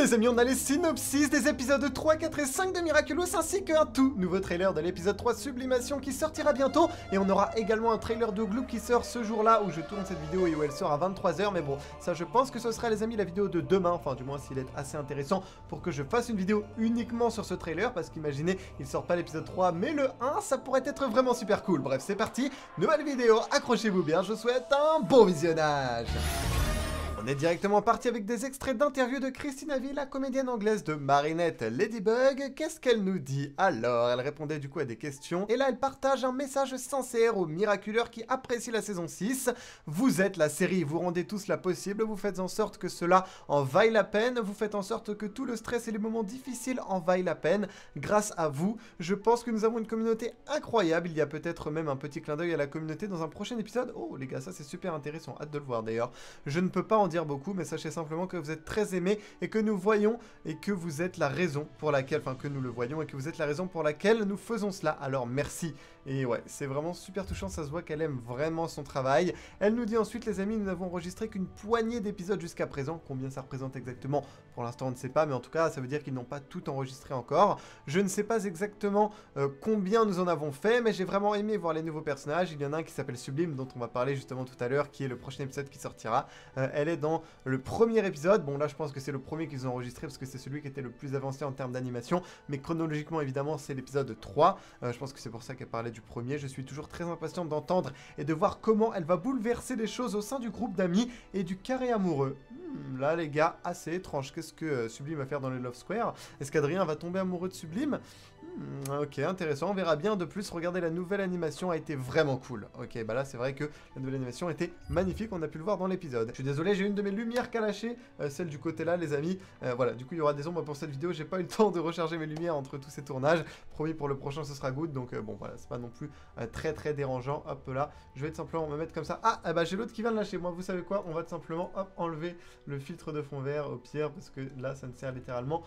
Les amis, on a les synopsis des épisodes 3, 4 et 5 de Miraculous ainsi qu'un tout nouveau trailer de l'épisode 3 Sublimation qui sortira bientôt. Et on aura également un trailer de Gloop qui sort ce jour-là où je tourne cette vidéo et où elle sort à 23 h. Mais bon, ça je pense que ce sera les amis la vidéo de demain, enfin du moins s'il est assez intéressant pour que je fasse une vidéo uniquement sur ce trailer. Parce qu'imaginez, il sort pas l'épisode 3 mais le 1, ça pourrait être vraiment super cool. Bref, c'est parti, nouvelle vidéo, accrochez-vous bien, je vous souhaite un bon visionnage. On est directement parti avec des extraits d'interviews de Christina Vee, la comédienne anglaise de Marinette Ladybug. Qu'est-ce qu'elle nous dit? Alors, elle répondait du coup à des questions. Et là, elle partage un message sincère aux miraculeurs qui apprécient la saison 6. Vous êtes la série, vous rendez tout cela possible, vous faites en sorte que cela en vaille la peine, vous faites en sorte que tout le stress et les moments difficiles en vaillent la peine. Grâce à vous, je pense que nous avons une communauté incroyable. Il y a peut-être même un petit clin d'œil à la communauté dans un prochain épisode. Oh les gars, ça c'est super intéressant, hâte de le voir d'ailleurs. Je ne peux pas en dire beaucoup, mais sachez simplement que vous êtes très aimés et que nous voyons et que vous êtes la raison pour laquelle, enfin que nous le voyons et que vous êtes la raison pour laquelle nous faisons cela. Alors merci. Et ouais, c'est vraiment super touchant, ça se voit qu'elle aime vraiment son travail. Elle nous dit ensuite, les amis, nous n'avons enregistré qu'une poignée d'épisodes jusqu'à présent. Combien ça représente exactement? Pour l'instant, on ne sait pas, mais en tout cas, ça veut dire qu'ils n'ont pas tout enregistré encore. Je ne sais pas exactement combien nous en avons fait, mais j'ai vraiment aimé voir les nouveaux personnages. Il y en a un qui s'appelle Sublime, dont on va parler justement tout à l'heure, qui est le prochain épisode qui sortira. Elle est dans le premier épisode. Bon, là, je pense que c'est le premier qu'ils ont enregistré, parce que c'est celui qui était le plus avancé en termes d'animation. Mais chronologiquement, évidemment, c'est l'épisode 3. Je pense que c'est pour ça qu'elle parlait du premier. Je suis toujours très impatient d'entendre et de voir comment elle va bouleverser les choses au sein du groupe d'amis et du carré amoureux. Là les gars, assez étrange. Qu'est-ce que Sublime va faire dans le Love Square? Est-ce qu'Adrien va tomber amoureux de Sublime? Ok, intéressant, on verra bien. De plus, regardez, la nouvelle animation a été vraiment cool. Ok, bah là c'est vrai que la nouvelle animation était magnifique, on a pu le voir dans l'épisode. Je suis désolé, j'ai une de mes lumières qu'à lâcher, celle du côté là les amis. Voilà, du coup il y aura des ombres pour cette vidéo, j'ai pas eu le temps de recharger mes lumières entre tous ces tournages. Promis, pour le prochain ce sera good, donc bon voilà, c'est pas non plus très dérangeant. Hop là, je vais tout simplement me mettre comme ça. Ah bah j'ai l'autre qui vient de lâcher, moi vous savez quoi, on va tout simplement hop enlever le filtre de fond vert au pire, parce que là ça ne sert littéralement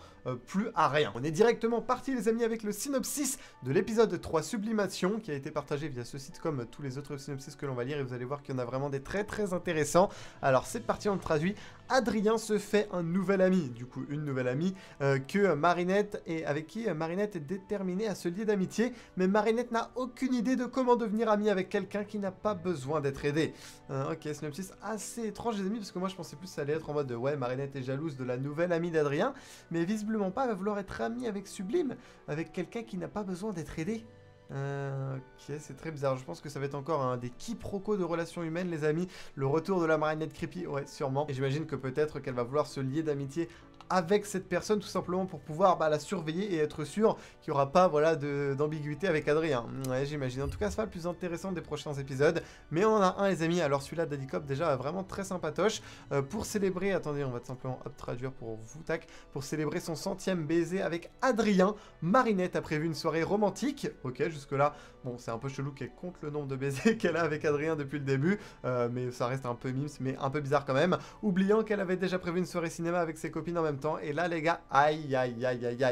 plus à rien. On est directement parti les amis avec le synopsis de l'épisode 3 Sublimation qui a été partagé via ce site comme tous les autres synopsis que l'on va lire, et vous allez voir qu'il y en a vraiment des très intéressants. Alors c'est parti, on le traduit. Adrien se fait un nouvel ami, du coup une nouvelle amie que Marinette, et avec qui Marinette est déterminée à se lier d'amitié, mais Marinette n'a aucune idée de comment devenir amie avec quelqu'un qui n'a pas besoin d'être aidé. Ok, synopsis assez étrange les amis, parce que moi je pensais plus que ça allait être en mode de, ouais, Marinette est jalouse de la nouvelle amie d'Adrien, mais visiblement pas, elle va vouloir être amie avec Sublime, avec quelqu'un qui n'a pas besoin d'être aidé. Ok, c'est très bizarre. Je pense que ça va être encore un des quiproquos de relations humaines, les amis. Le retour de la Marinette creepy, ouais, sûrement. Et j'imagine que peut-être qu'elle va vouloir se lier d'amitié avec cette personne, tout simplement pour pouvoir la surveiller et être sûr qu'il n'y aura pas, voilà, d'ambiguïté avec Adrien. Ouais, j'imagine. En tout cas, ce sera le plus intéressant des prochains épisodes. Mais on en a un, les amis. Alors celui-là, Daddy Cop, déjà, vraiment très sympatoche. Pour célébrer, attendez, on va tout simplement traduire pour vous, tac. Pour célébrer son 100e baiser avec Adrien, Marinette a prévu une soirée romantique. Ok, jusque-là, bon, c'est un peu chelou qu'elle compte le nombre de baisers qu'elle a avec Adrien depuis le début. Mais ça reste un peu mimes, mais un peu bizarre quand même. Oubliant qu'elle avait déjà prévu une soirée cinéma avec ses copines en même temps. Et là les gars, aïe,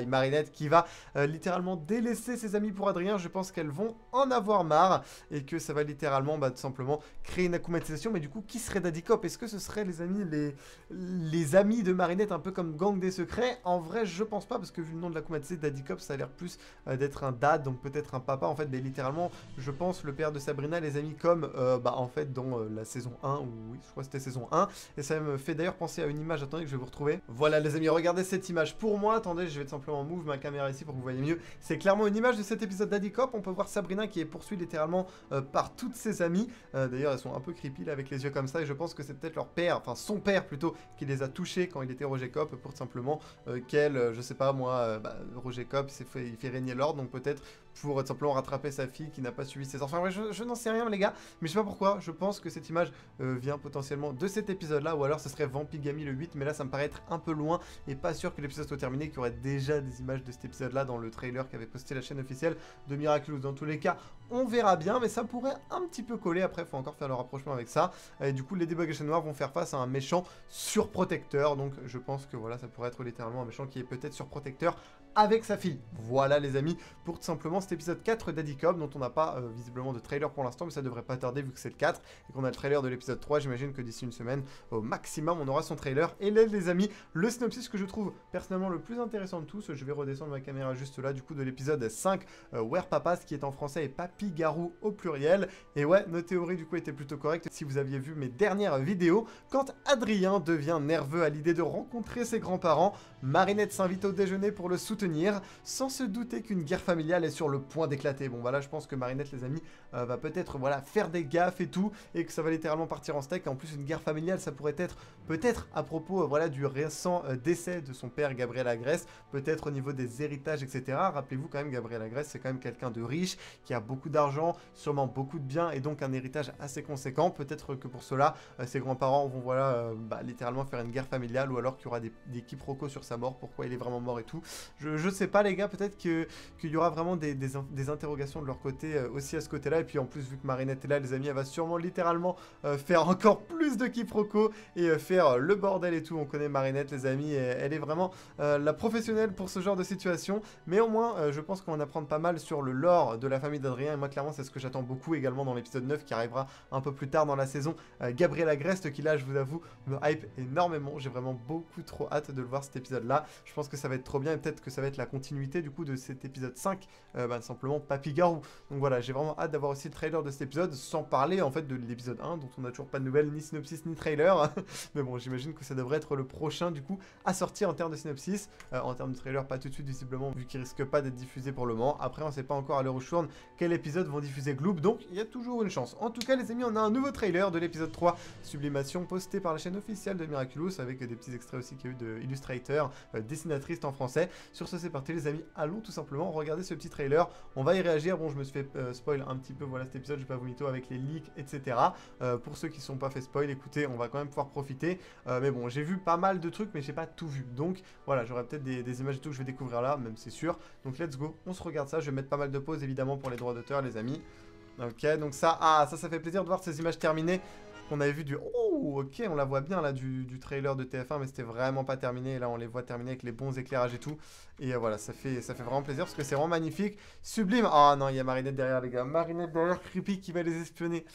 Marinette qui va littéralement délaisser ses amis pour Adrien. Je pense qu'elles vont en avoir marre et que ça va littéralement tout simplement créer une akumatisation. Mais du coup, qui serait Daddy Cop? Est-ce que ce serait les amis les amis de Marinette, un peu comme Gang des Secrets? En vrai, je pense pas, parce que vu le nom de l'akumatisé, Daddy Cop, ça a l'air plus d'être un dad, donc peut-être un papa en fait. Mais littéralement, je pense le père de Sabrina, les amis, comme en fait dans la saison 1, ou oui, je crois que c'était saison 1. Et ça me fait d'ailleurs penser à une image, attendez que je vais vous retrouver. Voilà les amis, regardez cette image pour moi. Attendez, je vais tout simplement move ma caméra ici pour que vous voyez mieux. C'est clairement une image de cet épisode Daddy Cop. On peut voir Sabrina qui est poursuivie littéralement par toutes ses amies. D'ailleurs, elles sont un peu creepy là, avec les yeux comme ça. Et je pense que c'est peut-être leur père, enfin son père plutôt, qui les a touchés quand il était Roger Cop, pour tout simplement qu'elle, je sais pas moi, Roger Cop il fait régner l'ordre, donc peut-être pour tout simplement rattraper sa fille qui n'a pas suivi ses enfants. Enfin, je n'en sais rien les gars, mais je sais pas pourquoi. Je pense que cette image vient potentiellement de cet épisode là, ou alors ce serait Vampigami le 8, mais là ça me paraît être un peu loin et pas sûr que l'épisode soit terminé, qu'il y aurait déjà des images de cet épisode là dans le trailer qu'avait posté la chaîne officielle de Miraculous. Dans tous les cas, on verra bien, mais ça pourrait un petit peu coller. Après, il faut encore faire le rapprochement avec ça. Et du coup, les Ladybug et Chat Noir vont faire face à un méchant surprotecteur, donc je pense que voilà, ça pourrait être littéralement un méchant qui est peut-être surprotecteur avec sa fille. Voilà les amis, pour tout simplement cet épisode 4 d'Addy Cobb, dont on n'a pas visiblement de trailer pour l'instant, mais ça devrait pas tarder vu que c'est le 4, et qu'on a le trailer de l'épisode 3, j'imagine que d'ici une semaine, au maximum, on aura son trailer. Et là, les amis, le synopsis que je trouve personnellement le plus intéressant de tous, je vais redescendre ma caméra juste là, du coup, de l'épisode 5, Where Papas, qui est en français, et Papy Garou au pluriel. Et ouais, nos théories, du coup, étaient plutôt correctes, si vous aviez vu mes dernières vidéos. Quand Adrien devient nerveux à l'idée de rencontrer ses grands-parents, Marinette s'invite au déjeuner pour le soutenir, sans se douter qu'une guerre familiale est sur le point d'éclater. Bon, voilà, je pense que Marinette, les amis, va peut-être, voilà, faire des gaffes et tout, et que ça va littéralement partir en steak. En plus, une guerre familiale, ça pourrait être, peut-être, à propos, voilà, du récent décès de son père, Gabriel Agreste, peut-être au niveau des héritages, etc. Rappelez-vous, quand même, Gabriel Agreste, c'est quand même quelqu'un de riche, qui a beaucoup d'argent, sûrement beaucoup de biens, et donc un héritage assez conséquent. Peut-être que pour cela, ses grands-parents vont, voilà, littéralement faire une guerre familiale, ou alors qu'il y aura des quiproquos sur sa mort, pourquoi il est vraiment mort et tout. Je sais pas, les gars, peut-être qu'il y aura vraiment des interrogations de leur côté aussi à ce côté-là. Et puis en plus, vu que Marinette est là, les amis, elle va sûrement littéralement faire encore plus de quiproquos et faire le bordel et tout. On connaît Marinette, les amis, et elle est vraiment la professionnelle pour ce genre de situation. Mais au moins, je pense qu'on va en apprendre pas mal sur le lore de la famille d'Adrien. Et moi, clairement, c'est ce que j'attends beaucoup également dans l'épisode 9 qui arrivera un peu plus tard dans la saison. Gabriel Agreste, qui là, je vous avoue, me hype énormément. J'ai vraiment beaucoup trop hâte de le voir cet épisode-là. Je pense que ça va être trop bien et peut-être que ça va être la continuité du coup de cet épisode 5, simplement Papy Garou. Donc voilà, j'ai vraiment hâte d'avoir aussi le trailer de cet épisode, sans parler en fait de l'épisode 1, dont on n'a toujours pas de nouvelles, ni synopsis, ni trailer. Mais bon, j'imagine que ça devrait être le prochain du coup à sortir en termes de synopsis. En termes de trailer, pas tout de suite visiblement, vu qu'il risque pas d'être diffusé pour le moment. Après, on sait pas encore à l'heure où je tourne quel épisode vont diffuser Gloop, donc il y a toujours une chance. En tout cas, les amis, on a un nouveau trailer de l'épisode 3, Sublimation, posté par la chaîne officielle de Miraculous, avec des petits extraits aussi qu'il y a eu de Illustrator, dessinatrice en français. Sur ce, c'est parti, les amis, allons tout simplement regarder ce petit trailer. On va y réagir. Bon, je me suis fait spoil un petit peu, voilà, cet épisode, je vais pas vous mytho avec les leaks, etc. Pour ceux qui ne sont pas fait spoil, écoutez, on va quand même pouvoir profiter. Mais bon, j'ai vu pas mal de trucs, mais j'ai pas tout vu. Donc voilà, j'aurai peut-être des images et tout que je vais découvrir là, même c'est sûr. Donc let's go, on se regarde ça. Je vais mettre pas mal de pauses évidemment pour les droits d'auteur, les amis. Ok, donc ça fait plaisir de voir ces images terminées. On avait vu du... Oh, ok, on la voit bien là du trailer de TF1, mais c'était vraiment pas terminé. Et là, on les voit terminer avec les bons éclairages et tout. Et voilà, ça fait vraiment plaisir parce que c'est vraiment magnifique. Sublime. Ah non, il y a Marinette derrière, les gars. Marinette derrière, creepy, qui va les espionner.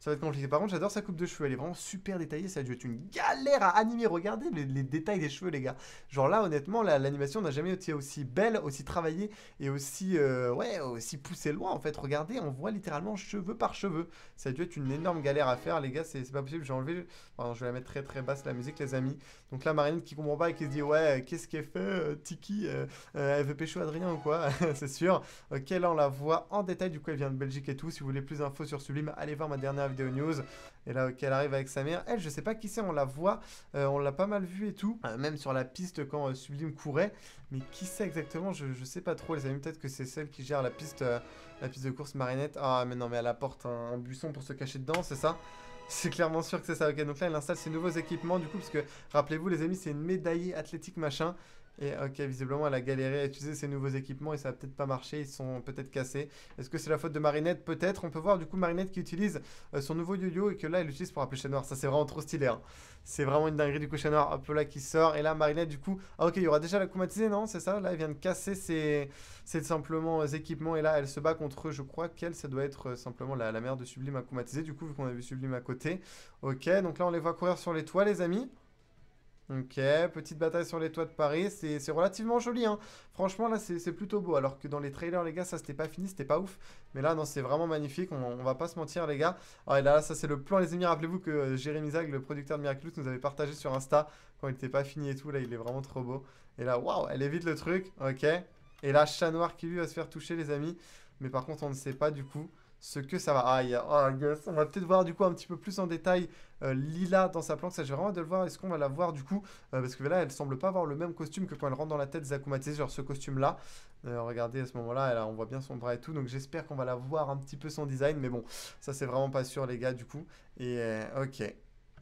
Ça va être compliqué. Par contre, j'adore sa coupe de cheveux. Elle est vraiment super détaillée. Ça a dû être une galère à animer. Regardez les détails des cheveux, les gars. Genre là, honnêtement, l'animation n'a jamais été aussi belle, aussi travaillée et aussi, aussi poussée loin. En fait, regardez, on voit littéralement cheveux par cheveux. Ça a dû être une énorme galère à faire, les gars. C'est pas possible. J'ai enlevé. Enfin, je vais la mettre très très basse, la musique, les amis. Donc là, Marinette qui comprend pas et qui se dit, ouais, qu'est-ce qu'elle fait, Tiki elle veut pécho Adrien ou quoi? C'est sûr. Ok, là, on la voit en détail. Du coup, elle vient de Belgique et tout. Si vous voulez plus d'infos sur Sublime, allez voir ma dernière vidéo news. Et là, ok, elle arrive avec sa mère. Elle, je sais pas qui c'est, on la voit, on l'a pas mal vue et tout, même sur la piste quand Sublime courait. Mais qui c'est exactement, je sais pas trop, les amis. Peut-être que c'est celle qui gère la piste de course Marinette. Ah, mais non, mais elle apporte un buisson pour se cacher dedans, c'est ça? C'est clairement sûr que c'est ça. Ok, donc là, elle installe ses nouveaux équipements, du coup, parce que, rappelez-vous, les amis, c'est une médaillée athlétique machin. Et ok, visiblement, elle a galéré à utiliser ses nouveaux équipements et ça a peut-être pas marché, ils sont peut-être cassés. Est-ce que c'est la faute de Marinette? Peut-être. On peut voir du coup Marinette qui utilise son nouveau yo-yo et que là, elle l'utilise pour appeler Chat Noir. Ça, c'est vraiment trop stylé. Hein. C'est vraiment une dinguerie du coup, Chat Noir, hop là, qui sort. Et là, Marinette, du coup... Ah ok, il y aura déjà la Kumatisé, non? C'est ça? Là, elle vient de casser ses simplement équipements et là, elle se bat contre eux. Je crois qu'elle, ça doit être simplement la mère de Sublime à Kumatisé, du coup, vu qu'on a vu Sublime à côté. Ok, donc là, on les voit courir sur les toits, les amis. Ok, petite bataille sur les toits de Paris, c'est relativement joli, hein. Franchement, là, c'est plutôt beau, alors que dans les trailers, les gars, ça, c'était pas fini, c'était pas ouf. Mais là, non, c'est vraiment magnifique, on va pas se mentir, les gars. Ah, et là, ça, c'est le plan, les amis, rappelez-vous que Jérémy Zag, le producteur de Miraculous, nous avait partagé sur Insta, quand il était pas fini et tout, là, il est vraiment trop beau. Et là, waouh, elle évite le truc, ok. Et là, Chat Noir qui, lui, va se faire toucher, les amis. Mais par contre, on ne sait pas, du coup... ce que ça va. Ah, yes. On va peut-être voir du coup un petit peu plus en détail Lila dans sa planque. Ça, j'ai vraiment hâte de le voir. Est-ce qu'on va la voir du coup parce que là, elle semble pas avoir le même costume que quand elle rentre dans la tête d'Akumatsu, genre ce costume-là. Regardez à ce moment-là, on voit bien son bras et tout. Donc j'espère qu'on va la voir un petit peu son design. Mais bon, ça, c'est vraiment pas sûr, les gars, du coup. Et ok.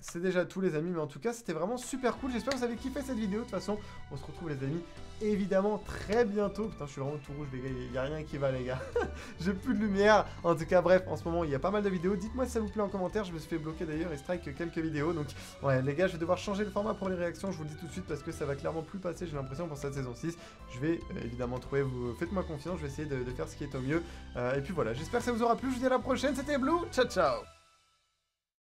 c'est déjà tout les amis, mais en tout cas c'était vraiment super cool, j'espère que vous avez kiffé cette vidéo. De toute façon on se retrouve les amis évidemment très bientôt. Putain je suis vraiment tout rouge les gars, il n'y a rien qui va les gars. J'ai plus de lumière. En tout cas bref, en ce moment il y a pas mal de vidéos, dites-moi si ça vous plaît en commentaire. Je me suis fait bloquer d'ailleurs et strike quelques vidéos, donc ouais les gars je vais devoir changer le format pour les réactions, je vous le dis tout de suite parce que ça va clairement plus passer, j'ai l'impression, pour cette saison 6. Je vais évidemment trouver, vous faites-moi confiance, je vais essayer de faire ce qui est au mieux. Et puis voilà, j'espère que ça vous aura plu, je vous dis à la prochaine, c'était Blue, ciao ciao.